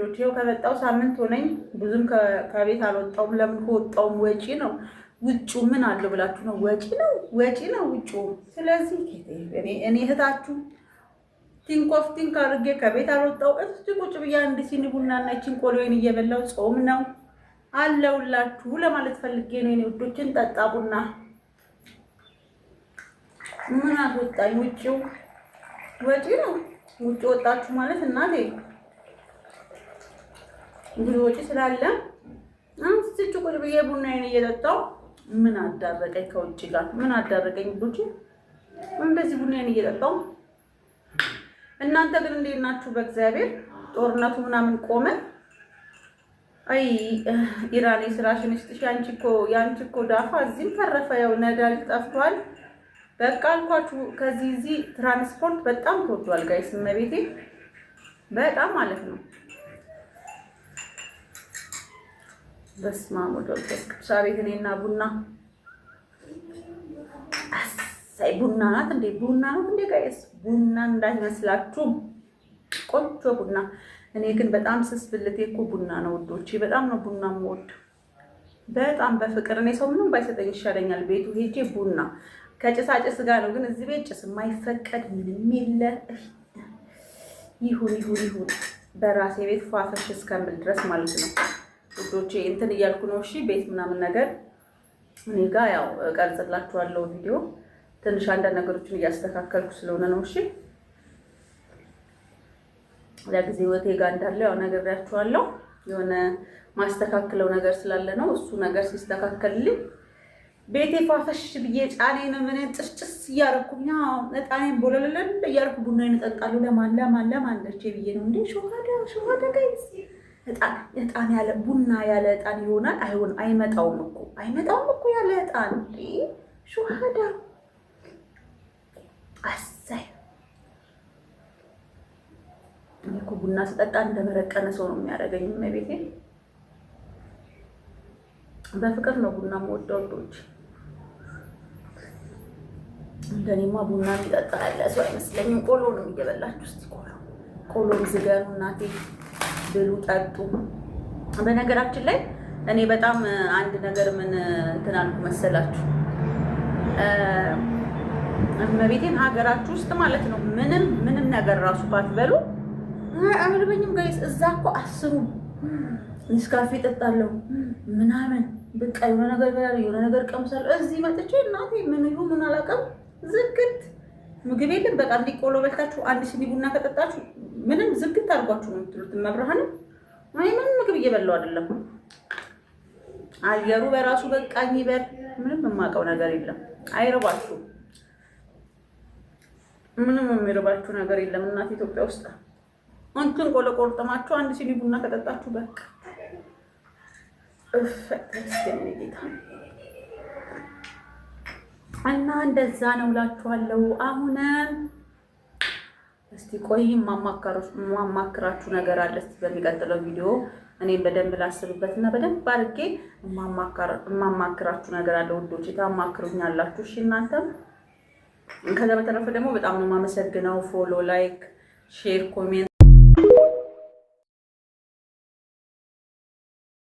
ውዶች። ይኸው ከመጣሁ ሳምንት ሆነኝ። ብዙም ከቤት አልወጣሁም። ለምን ከወጣሁም ወጪ ነው። ውጪው ምን አለው ብላችሁ ነው? ወጪ ነው ውጪው። ስለዚህ እኔ እህታችሁ ቲንክ አድርጌ ከቤት አልወጣሁ። እስቲ ቁጭ ብዬ አንድ ሲኒ ቡና እና እቺን ቆሎዬን እየበላሁ ጾም ነው አለውላችሁ ለማለት ፈልጌ ነው። እኔ ውዶችን ጠጣ ቡና ምን አስወጣኝ? ውጪው ወጪ ነው። ውጪ ወጣችሁ ማለት እናቴ እንግዲህ ወጪ ስላለ አንስቼ ቁጭ ብዬ ቡናዬን እየጠጣሁ ምን አዳረቀኝ? ከውጪ ጋር ምን አዳረቀኝ? ውጪ እንደዚህ ቡናዬን እየጠጣሁ። እናንተ ግን እንዴት ናችሁ? በእግዚአብሔር ጦርነቱ ምናምን ቆመ? አይ ኢራን ስራሽን እስጥሽ። ያንቺ እኮ ዳፋ እዚህም ተረፈ። ያው ነዳጅ ጠፍቷል። በቃ አልኳችሁ። ከዚህ እዚህ ትራንስፖርት በጣም ተወዷል ጋይስ። መቤቴ በጣም ማለት ነው። በስመ አብ ወወልድ ወመንፈስ ቅዱስ። አቤት እኔና ቡና አሳይ ቡና ናት እንዴ? ቡና ናት እንዴ ጋይስ? ቡና እንዳይመስላችሁ ቆንጆ ቡና። እኔ ግን በጣም ስስ ብልቴ እኮ ቡና ነው ውዶቼ። በጣም ነው ቡና የምወድ በጣም በፍቅር። እኔ ሰው ምንም ባይሰጠኝ ይሻለኛል ቤቱ ሄጄ ቡና ከጭሳጭስ ጋር ነው። ግን እዚህ ቤት ጭስ የማይፈቀድ ምንም የለ። ይሁን በራሴ ቤት ፏፈሽ እስከምል ድረስ ማለት ነው ውዶቼ። እንትን እያልኩ ነው። እሺ ቤት ምናምን ነገር እኔ ጋር ያው ቀርጽላችኋለሁ ቪዲዮ። ትንሽ አንዳንድ ነገሮችን እያስተካከልኩ ስለሆነ ነው። እሺ ለጊዜ ወቴ ጋር እንዳለ ያው ነግሬያችኋለሁ። የሆነ ማስተካከለው ነገር ስላለ ነው። እሱ ነገር ሲስተካከልልኝ ቤቴ ፏፈሽ ብዬ ጫኔን ምን ጥስጥስ እያደረኩኝ እጣኔን ቦለለለን እያደረኩ ቡናዬን እጠጣለሁ። ለማን ደርቼ ብዬ ነው እንዴ? ሾሃዳ ጋይስ እጣን ያለ ቡና ያለ እጣን ይሆናል? አይመጣውም እኮ ያለ እጣን እንዴ ሾሃዳ። አሳይ እኮ ቡና ስጠጣ እንደመረቀነ ሰው ነው የሚያደርገኝ። ቤቴ በፍቅር ነው ቡና የምወደው ወዶች። እንደኔማ ቡና የሚጠጣ ያለ ሰው አይመስለኝም። ቆሎ ነው እየበላችሁ እስቲ ቆሎም ዝገኑ እናቴ ብሉ ጠጡ። በነገራችን ላይ እኔ በጣም አንድ ነገር ምን እንትን አልኩ መሰላችሁ? እመቤቴን ሀገራችሁ ውስጥ ማለት ነው ምንም ነገር ራሱ ባትበሉ አልበኝም ጋይስ። እዛ እኮ አስሩ ኒስካፌ ጠጣለሁ ምናምን በቃ የሆነ ነገር በላል የሆነ ነገር ቀምሳለሁ። እዚህ መጥቼ እናቴ ምን አላውቅም ዝግት ምግብ የለም። በቃ እንዲህ ቆሎ በልታችሁ አንድ ሲኒ ቡና ከጠጣችሁ ምንም ዝግት አድርጓችሁ ነው የምትሉት። መብርሃንም ምንም ምግብ እየበላሁ አይደለም። አየሩ በራሱ በቃኝ ይበል። ምንም የማውቀው ነገር የለም። አይረባችሁ፣ ምንም የሚረባችሁ ነገር የለም። እናት ኢትዮጵያ ውስጥ እንትን ቆሎ ቆርጥማችሁ አንድ ሲኒ ቡና ከጠጣችሁ በቃ እና እንደዛ ነው እላችኋለሁ። አሁን እስቲ ቆይ ማማክራችሁ ነገር አለ። እስቲ በሚቀጥለው ቪዲዮ እኔም በደንብ ላስብበትና በደንብ አድርጌ ማማክራችሁ ነገር አለ ውዶች። ታማክሩኛላችሁ። እሺ እናንተም። ከዛ በተረፈ ደግሞ በጣም ነው የማመሰግነው። ፎሎ፣ ላይክ፣ ሼር፣ ኮሜንት